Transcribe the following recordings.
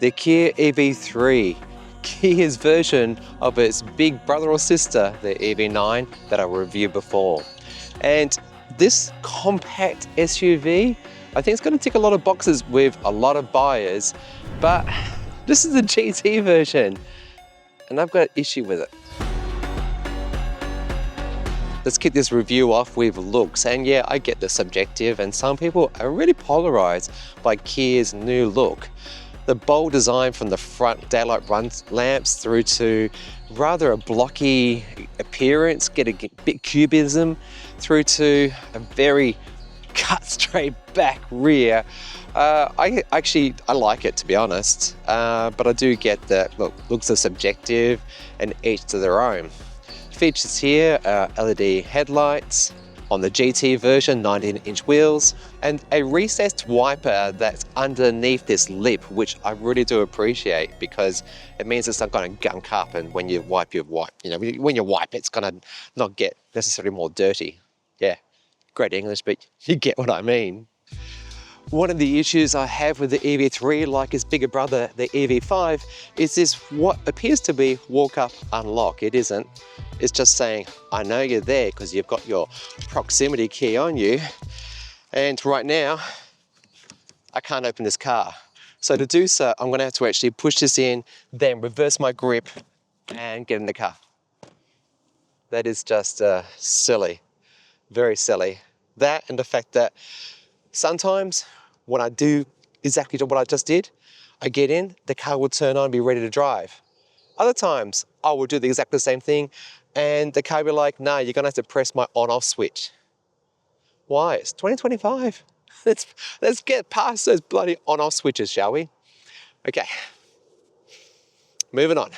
the Kia EV3, Kia's version of its big brother or sister, the EV9 that I reviewed before. And this compact SUV, I think it's going to tick a lot of boxes with a lot of buyers, but this is the GT version and I've got an issue with it. Let's kick this review off with looks. And yeah, I get the subjective, and some people are really polarized by Kia's new look. The bold design from the front daylight run lamps through to rather a blocky appearance, get a bit cubism, through to a very cut straight back rear. I like it, to be honest, but I do get that, look, looks are subjective and each to their own. Features here are LED headlights on the GT version, 19-inch wheels, and a recessed wiper that's underneath this lip, which I really do appreciate because it means it's not going to gunk up, and when you wipe when you wipe it's going to not get necessarily more dirty. Yeah, great English, but you get what I mean. One of the issues I have with the EV3, like its bigger brother, the EV5, is this what appears to be walk up unlock. It isn't. It's just saying, I know you're there because you've got your proximity key on you. And right now, I can't open this car. So to do so, I'm gonna have to actually push this in, then reverse my grip and get in the car. That is just silly, very silly. That and the fact that sometimes when I do exactly what I just did, I get in, the car will turn on and be ready to drive. Other times, I will do the exact same thing and the car will be like, no, you're gonna have to press my on-off switch. Why? It's 2025. Let's get past those bloody on-off switches, shall we? Okay, moving on.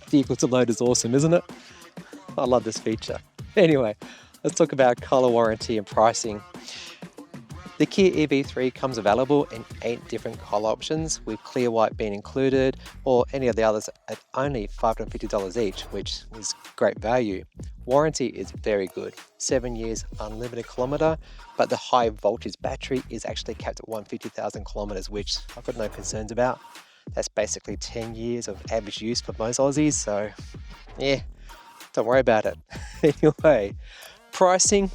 Vehicle to load is awesome, isn't it? I love this feature. Anyway, let's talk about color warranty and pricing. The Kia EV3 comes available in 8 different color options, with clear white being included, or any of the others at only $550 each, which is great value. Warranty is very good, 7 years unlimited kilometer, but the high voltage battery is actually capped at 150,000 kilometers, which I've got no concerns about. That's basically 10 years of average use for most Aussies, so yeah, don't worry about it. Anyway, pricing,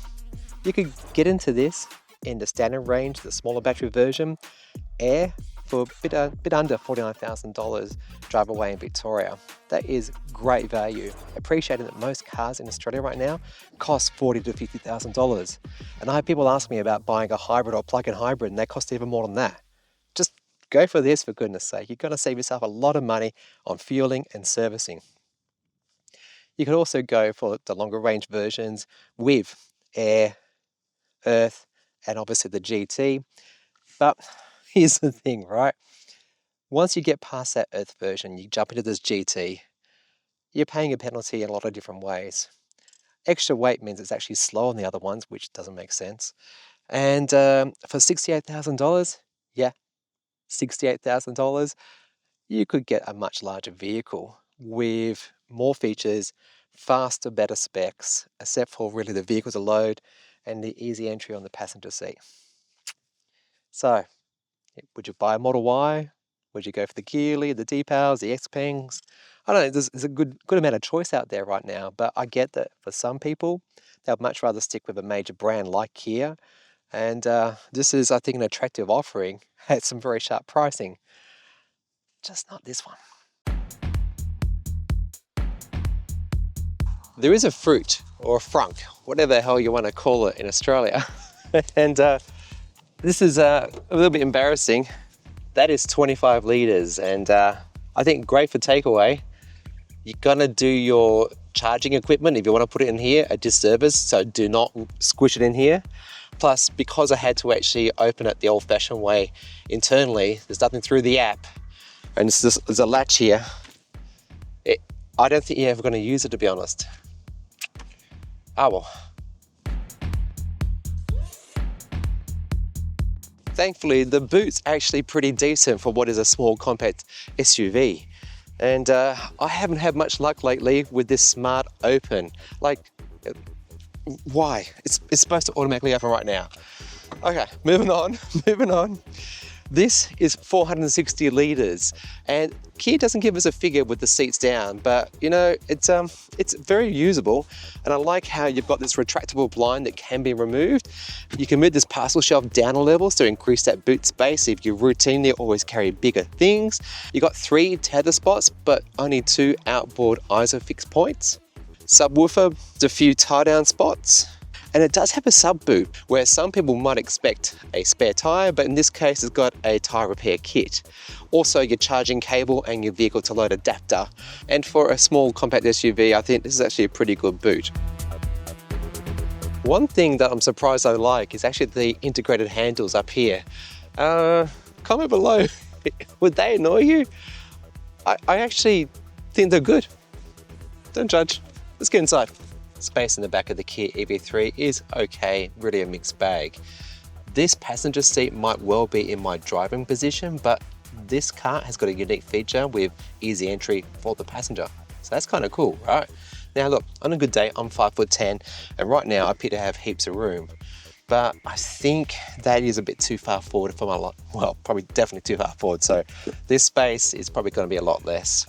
you could get into this in the standard range, the smaller battery version, Air, for a bit under $49,000 drive away in Victoria. That is great value, appreciating that most cars in Australia right now cost $40,000 to $50,000. And I have people ask me about buying a hybrid or plug-in hybrid, and they cost even more than that. Just go for this, for goodness sake. You're going to save yourself a lot of money on fueling and servicing. You could also go for the longer range versions with Air, Earth, and obviously the GT. But here's the thing, right? Once you get past that Earth version, you jump into this GT, you're paying a penalty in a lot of different ways. Extra weight means it's actually slower than the other ones, which doesn't make sense. And for $68,000, yeah, $68,000, you could get a much larger vehicle with more features, faster, better specs, except for really the vehicle to load and the easy entry on the passenger seat. So, would you buy a Model Y? Would you go for the Geely, the D-Powers, the Xpengs? I don't know, there's a good amount of choice out there right now, but I get that for some people, they'd much rather stick with a major brand like Kia. And this is, I think, an attractive offering at some very sharp pricing. Just not this one. There is a fruit or a frunk, whatever the hell you want to call it in Australia. And this is a little bit embarrassing. That is 25 litres, and I think great for takeaway. You're gonna do your charging equipment, if you want to put it in here, a disservice, so do not squish it in here. Plus, because I had to actually open it the old-fashioned way internally, there's nothing through the app, and there's a latch here. I don't think you're ever going to use it, to be honest. Ah well. Thankfully, the boot's actually pretty decent for what is a small compact SUV. And I haven't had much luck lately with this smart open. Like, why? It's supposed to automatically open right now. Okay, moving on, moving on. This is 460 litres, and Kia doesn't give us a figure with the seats down, but you know, it's very usable, and I like how you've got this retractable blind that can be removed. You can move this parcel shelf down a level to increase that boot space if you routinely always carry bigger things. You got 3 tether spots, but only 2 outboard ISOFIX points. Subwoofer, a few tie-down spots. And it does have a sub boot where some people might expect a spare tyre, but in this case it's got a tyre repair kit. Also your charging cable and your vehicle to load adapter. And for a small compact SUV, I think this is actually a pretty good boot. One thing that I'm surprised I like is actually the integrated handles up here. Comment below, would they annoy you? I actually think they're good. Don't judge. Let's get inside. Space in the back of the Kia EV3 is okay, really a mixed bag. This passenger seat might well be in my driving position, but this car has got a unique feature with easy entry for the passenger. So that's kind of cool, right? Now look, on a good day, I'm 5'10", and right now I appear to have heaps of room. But I think that is a bit too far forward for my lot. Well, probably definitely too far forward. So this space is probably going to be a lot less.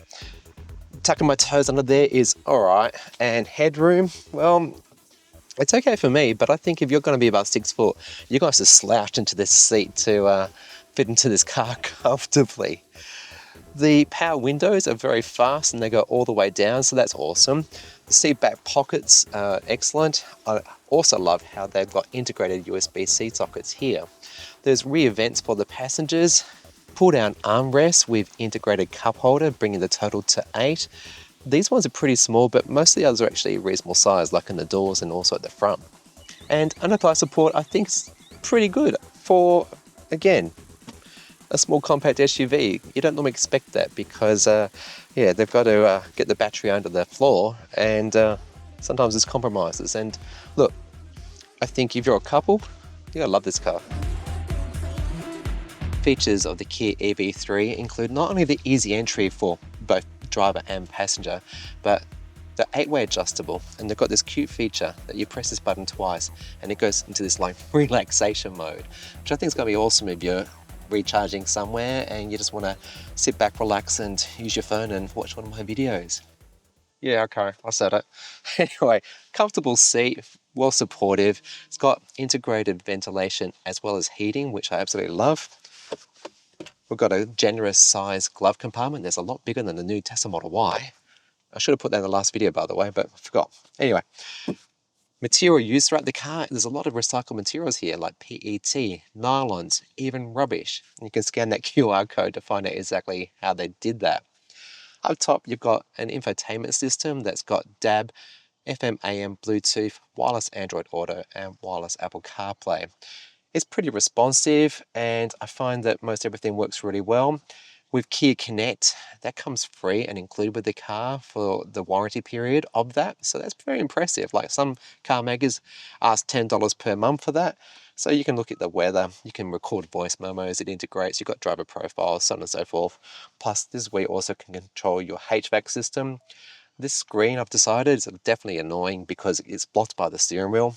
Tucking my toes under there is all right, and headroom, well, it's okay for me, but I think if you're going to be about 6 foot, you're going to have to slouch into this seat to fit into this car comfortably. The power windows are very fast and they go all the way down, so that's awesome. The seat back pockets are excellent. I also love how they've got integrated USB-C sockets here. There's rear vents for the passengers. Pull down armrest with integrated cup holder, bringing the total to 8. These ones are pretty small, but most of the others are actually a reasonable size, like in the doors and also at the front. And under thigh support, I think is pretty good for, again, a small compact SUV. You don't normally expect that because, yeah, they've got to get the battery under the floor, and sometimes there's compromises. And look, I think if you're a couple, you're gonna love this car. Features of the Kia EV3 include not only the easy entry for both driver and passenger, but the 8-way adjustable, and they've got this cute feature that you press this button twice and it goes into this like relaxation mode, which I think is going to be awesome if you're recharging somewhere and you just want to sit back, relax and use your phone and watch one of my videos. Yeah, okay, I said it. Anyway, comfortable seat, well supportive. It's got integrated ventilation as well as heating, which I absolutely love. We've got a generous size glove compartment. There's a lot bigger than the new Tesla Model Y. I should have put that in the last video, by the way, but I forgot. Anyway, material used throughout the car. There's a lot of recycled materials here, like PET, nylons, even rubbish. And you can scan that QR code to find out exactly how they did that. Up top, you've got an infotainment system that's got DAB, FM, AM, Bluetooth, wireless Android Auto, and wireless Apple CarPlay. It's pretty responsive, and I find that most everything works really well. With Kia Connect, that comes free and included with the car for the warranty period of that. So that's very impressive. Like some car makers ask $10 per month for that. So you can look at the weather, you can record voice memos, it integrates, you've got driver profiles, so on and so forth. Plus, this is where you also can control your HVAC system. This screen, I've decided, is definitely annoying because it's blocked by the steering wheel.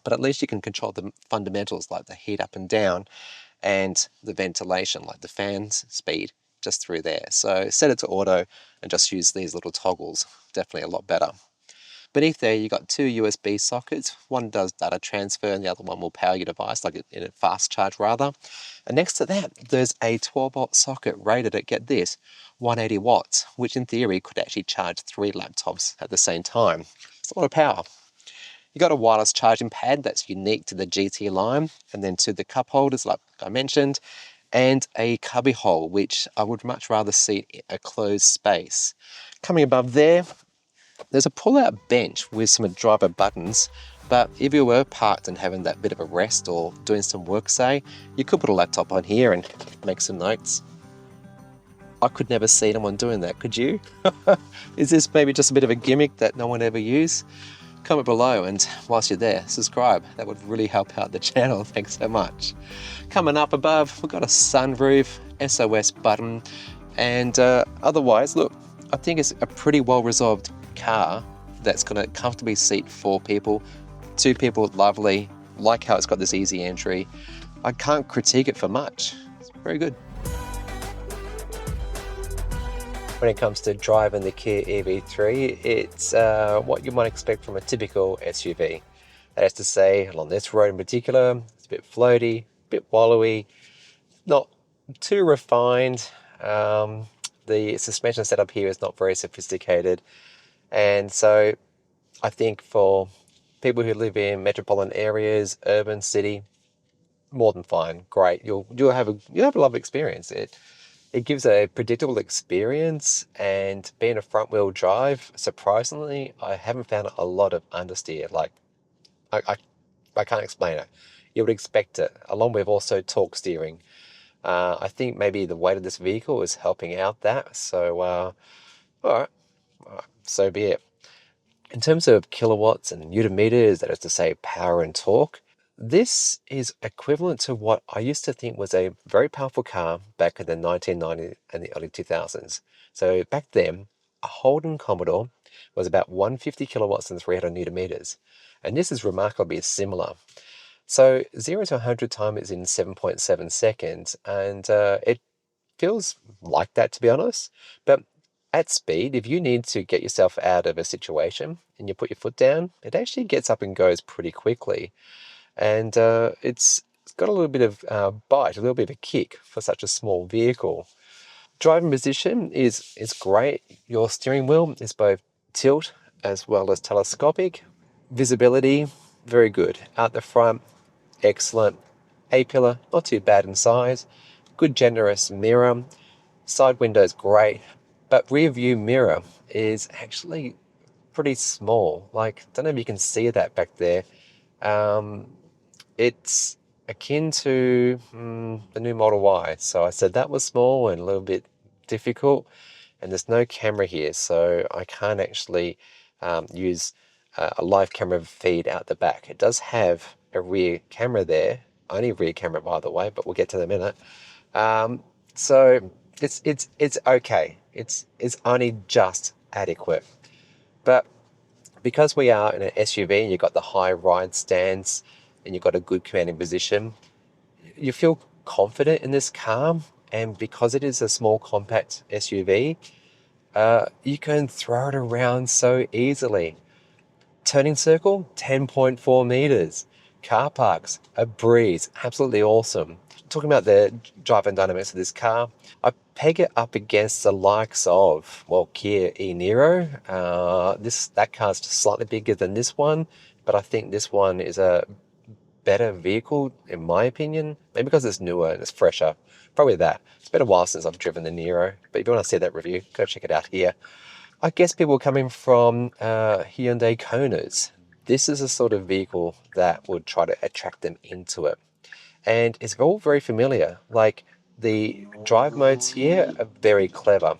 But at least you can control the fundamentals like the heat up and down and the ventilation, like the fan's speed, just through there. So set it to auto and just use these little toggles. Definitely a lot better. Beneath there, you've got 2 USB sockets. One does data transfer and the other one will power your device, like in a fast charge rather. And next to that, there's a 12-volt socket rated at, get this, 180 watts, which in theory could actually charge 3 laptops at the same time. It's a lot of power. You've got a wireless charging pad that's unique to the GT line, and then to the cup holders, like I mentioned, and a cubby hole, which I would much rather see a closed space. Coming above there, there's a pull-out bench with some driver buttons, but if you were parked and having that bit of a rest or doing some work, say, you could put a laptop on here and make some notes. I could never see anyone doing that, could you? Is this maybe just a bit of a gimmick that no one ever used? Comment below, and whilst you're there, subscribe. That would really help out the channel. Thanks so much. Coming up above, we've got a sunroof, SOS button, And otherwise, look, I think it's a pretty well-resolved car that's going to comfortably seat 4 people. 2 people, lovely. Like how it's got this easy entry. I can't critique it for much. It's very good. When it comes to driving the Kia EV3, it's what you might expect from a typical SUV. That is to say, along this road in particular, it's a bit floaty, a bit wallowy, not too refined. The suspension setup here is not very sophisticated. And so I think for people who live in metropolitan areas, urban city, more than fine, great. You'll have a lovely experience. It gives a predictable experience, and being a front wheel drive, surprisingly, I haven't found a lot of understeer. Like I can't explain it. You would expect it, along with also torque steering. I think maybe the weight of this vehicle is helping out that. So, all right, so be it. In terms of kilowatts and newton meters, that is to say power and torque, this is equivalent to what I used to think was a very powerful car back in the 1990s and the early 2000s. So back then, a Holden Commodore was about 150 kilowatts and 300 newton meters. And this is remarkably similar. So 0 to 100 time is in 7.7 seconds, and it feels like that, to be honest. But at speed, if you need to get yourself out of a situation and you put your foot down, it actually gets up and goes pretty quickly. And it's got a little bit of bite, a little bit of a kick for such a small vehicle. Driving position is great. Your steering wheel is both tilt as well as telescopic. Visibility, very good. Out the front, excellent. A-pillar, not too bad in size. Good generous mirror. Side window's great. But rear view mirror is actually pretty small. Like, don't know if you can see that back there. It's akin to the new Model Y. So I said that was small and a little bit difficult. And there's no camera here, so I can't actually use a live camera feed out the back. It does have a rear camera there, only rear camera by the way, but we'll get to that in a minute. So it's okay. It's only just adequate. But because we are in an SUV and you've got the high ride stance and you've got a good commanding position, you feel confident in this car. And because it is a small compact SUV, you can throw it around so easily. Turning circle, 10.4 meters. Car parks, a breeze, absolutely awesome. Talking about the driving dynamics of this car, I peg it up against the likes of, well, Kia e-Niro. That car's just slightly bigger than this one, but I think this one is a better vehicle, in my opinion. Maybe because it's newer and it's fresher. Probably that. It's been a while since I've driven the Niro, but if you want to see that review, go check it out here. I guess people coming from Hyundai Konas, this is a sort of vehicle that would try to attract them into it. And it's all very familiar. Like the drive modes here are very clever.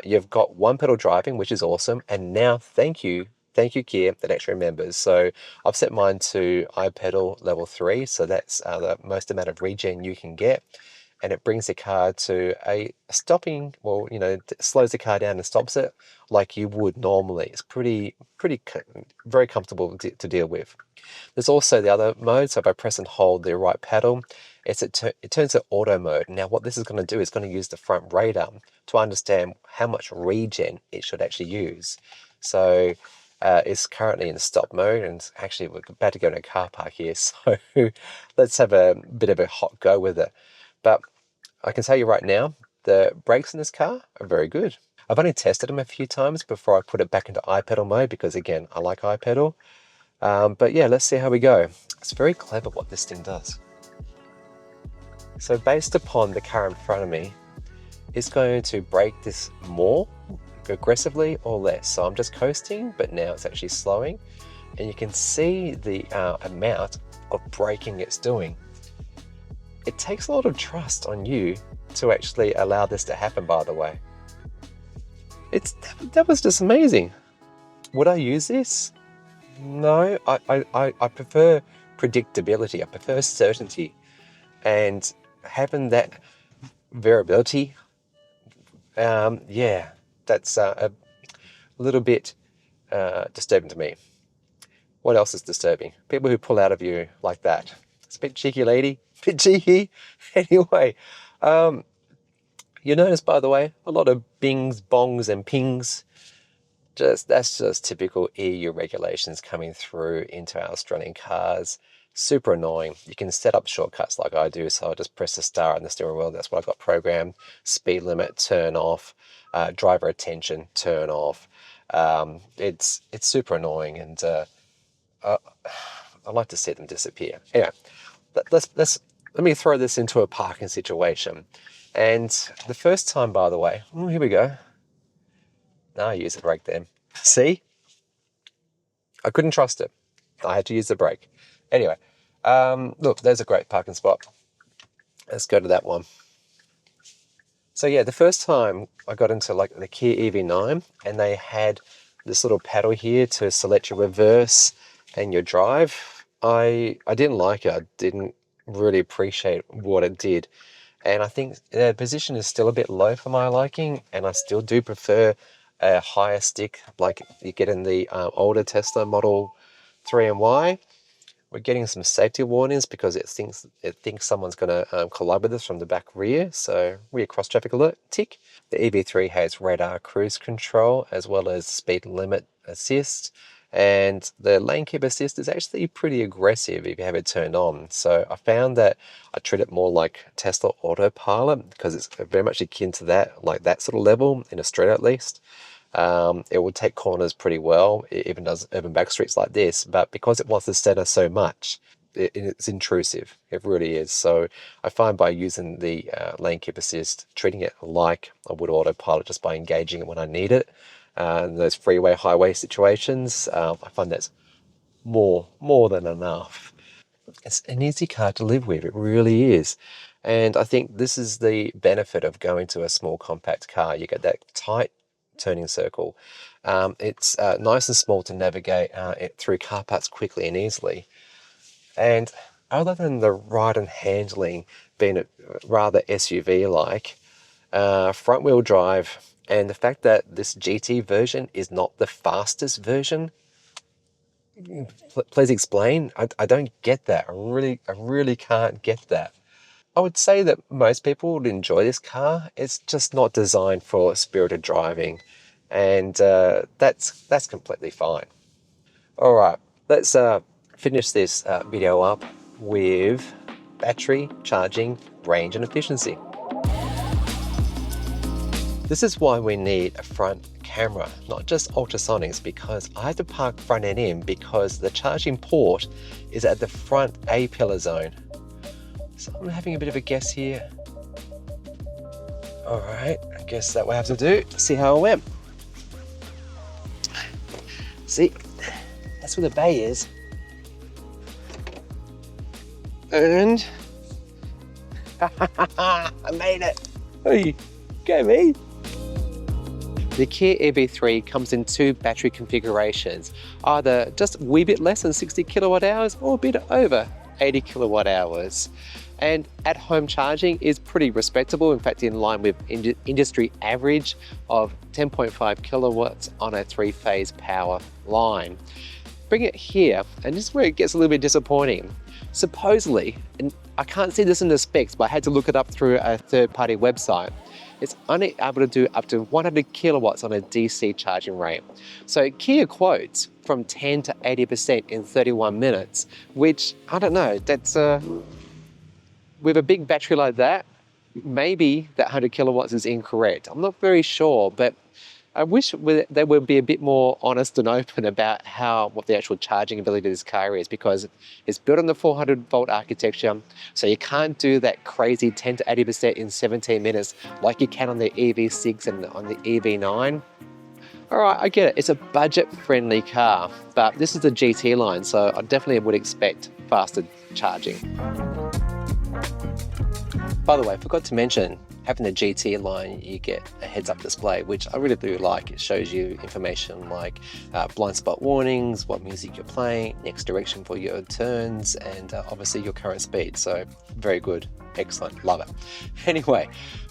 You've got one pedal driving, which is awesome. And now, thank you Kia, that actually remembers. So I've set mine to iPedal level 3. So that's the most amount of regen you can get. And it brings the car to a stopping, well, slows the car down and stops it like you would normally. It's very comfortable to deal with. There's also the other mode. So if I press and hold the right paddle, it turns to auto mode. Now what this is going to do is going to use the front radar to understand how much regen it should actually use. So it's currently in stop mode, and actually we're about to go in a car park here. So let's have a bit of a hot go with it. But I can tell you right now, the brakes in this car are very good. I've only tested them a few times before I put it back into iPedal mode because, again, I like iPedal. But yeah, let's see how we go. It's very clever what this thing does. So based upon the car in front of me, it's going to brake this more aggressively or less. So I'm just coasting, but now it's actually slowing. And you can see the amount of braking it's doing. It takes a lot of trust on you to actually allow this to happen, by the way. That was just amazing. Would I use this? No, I prefer predictability. I prefer certainty. And having that variability Yeah, that's a little bit disturbing to me. What else is disturbing? People who pull out of you like that. It's a bit cheeky, lady. A bit cheeky. Anyway, you notice, by the way, a lot of bings, bongs, and pings. That's just typical EU regulations coming through into our Australian cars. Super annoying. You can set up shortcuts like I do, so I just press the star on the steering wheel. That's what I've got programmed. Speed limit, turn off. Driver attention, turn off. It's super annoying, and I'd like to see them disappear. Anyway, let me throw this into a parking situation. And the first time, by the way, here we go. No, I use the brake then. See? I couldn't trust it. I had to use the brake. Anyway, look, there's a great parking spot. Let's go to that one. So yeah, the first time I got into like the Kia EV9, and they had this little paddle here to select your reverse and your drive. I didn't like it. I didn't really appreciate what it did. And I think the position is still a bit low for my liking, and I still do prefer a higher stick like you get in the older Tesla Model 3 and Y. We're getting some safety warnings because it thinks someone's going to collide with us from the back rear. So rear cross traffic alert, tick. The EV3 has radar cruise control as well as speed limit assist. And the lane keep assist is actually pretty aggressive if you have it turned on. So I found that I treat it more like Tesla Autopilot because it's very much akin to that, like that sort of level in Australia at least. It will take corners pretty well. It even does urban back streets like this, but because it wants to center so much, it's intrusive. It really is. So I find by using the lane keep assist, treating it like I would autopilot just by engaging it when I need it, in those freeway, highway situations, I find that's more than enough. It's an easy car to live with. It really is. And I think this is the benefit of going to a small compact car. You get that tight turning circle. It's nice and small to navigate it through car parks quickly and easily. And other than the ride and handling being rather SUV-like, front wheel drive, and the fact that this GT version is not the fastest version, please explain. I don't get that. I really can't get that. I would say that most people would enjoy this car. It's just not designed for spirited driving, and that's completely fine. All right, let's finish this video up with battery, charging, range, and efficiency. This is why we need a front camera, not just ultrasonics, because I have to park front end in because the charging port is at the front A-pillar zone. So I'm having a bit of a guess here. All right, I guess that we have to do. See how it went. See, that's where the bay is. And I made it. Hey, go me. The Kia EV3 comes in two battery configurations, either just a wee bit less than 60 kilowatt hours or a bit over 80 kilowatt hours. And at-home charging is pretty respectable, in fact in line with industry average of 10.5 kilowatts on a three-phase power line. Bring it here, and this is where it gets a little bit disappointing. Supposedly, and I can't see this in the specs, but I had to look it up through a third-party website, it's only able to do up to 100 kilowatts on a DC charging rate. So Kia quotes from 10 to 80% in 31 minutes, which, I don't know, that's with a big battery like that, maybe that 100 kilowatts is incorrect. I'm not very sure, but I wish they would be a bit more honest and open about what the actual charging ability of this car is, because it's built on the 400 volt architecture, so you can't do that crazy 10 to 80% in 17 minutes like you can on the EV6 and on the EV9. All right, I get it. It's a budget-friendly car, but this is the GT line, so I definitely would expect faster charging. By the way, I forgot to mention having the GT line, you get a heads-up display, which I really do like. It shows you information like blind spot warnings, what music you're playing, next direction for your turns, and obviously your current speed. So very good, excellent, love it. Anyway,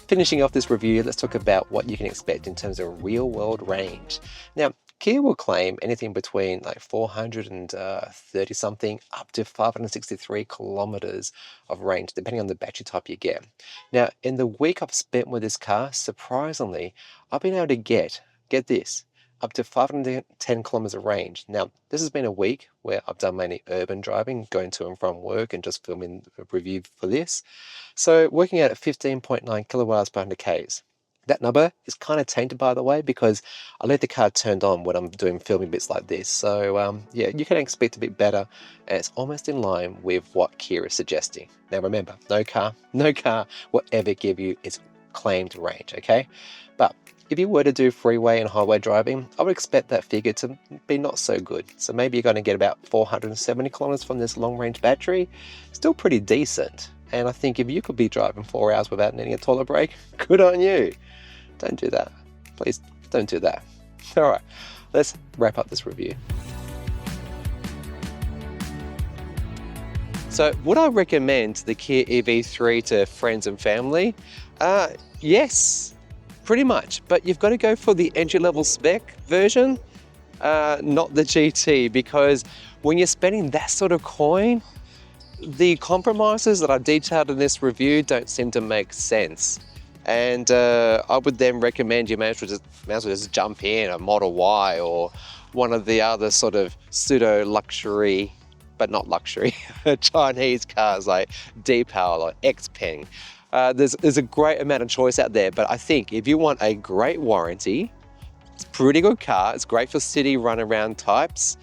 finishing off this review, let's talk about what you can expect in terms of real-world range. Now, Kia will claim anything between like 430 something up to 563 kilometers of range, depending on the battery type you get. Now, in the week I've spent with this car, surprisingly, I've been able to get this, up to 510 kilometers of range. Now, this has been a week where I've done mainly urban driving, going to and from work and just filming a review for this. So working out at 15.9 kilowatts per 100 Ks. That number is kind of tainted, by the way, because I let the car turned on when I'm doing filming bits like this. So yeah, you can expect a bit better, and it's almost in line with what Kia is suggesting. Now remember, no car will ever give you its claimed range, okay? But if you were to do freeway and highway driving, I would expect that figure to be not so good. So maybe you're going to get about 470 kilometers from this long-range battery. Still pretty decent. And I think if you could be driving 4 hours without needing a toilet break, good on you. Don't do that. Please don't do that. All right, let's wrap up this review. So would I recommend the Kia EV3 to friends and family? Yes, pretty much. But you've got to go for the entry-level spec version, not the GT, because when you're spending that sort of coin, the compromises that I detailed in this review don't seem to make sense. And I would then recommend you may as well just jump in a Model Y or one of the other sort of pseudo luxury, but not luxury, Chinese cars like D-Power or Xpeng. There's a great amount of choice out there, but I think if you want a great warranty, it's a pretty good car. It's great for city run-around types.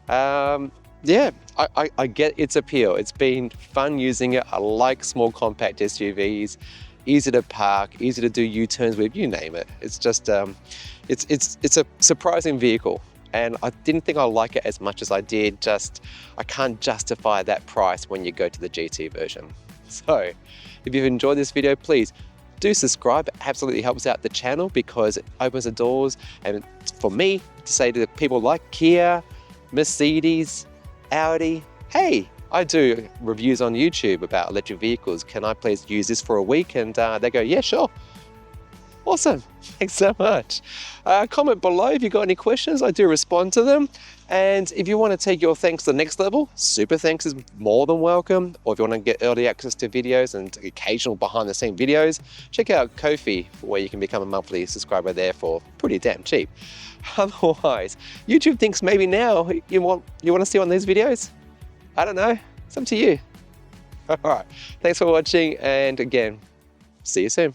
Yeah, I get its appeal. It's been fun using it. I like small compact SUVs. Easy to park, easy to do U-turns with, you name it. It's just, it's a surprising vehicle. And I didn't think I like it as much as I did. I can't justify that price when you go to the GT version. So if you've enjoyed this video, please do subscribe. It absolutely helps out the channel because it opens the doors. And for me to say to people like Kia, Mercedes, Audi, hey, I do reviews on YouTube about electric vehicles. Can I please use this for a week? And they go, yeah, sure. Awesome. Thanks so much. Comment below if you've got any questions. I do respond to them. And if you want to take your thanks to the next level, super thanks is more than welcome. Or if you want to get early access to videos and occasional behind the scene videos, check out Ko-fi, where you can become a monthly subscriber there for pretty damn cheap. Otherwise, YouTube thinks maybe now you want to see one of these videos? I don't know, it's up to you. All right, thanks for watching, and again, see you soon.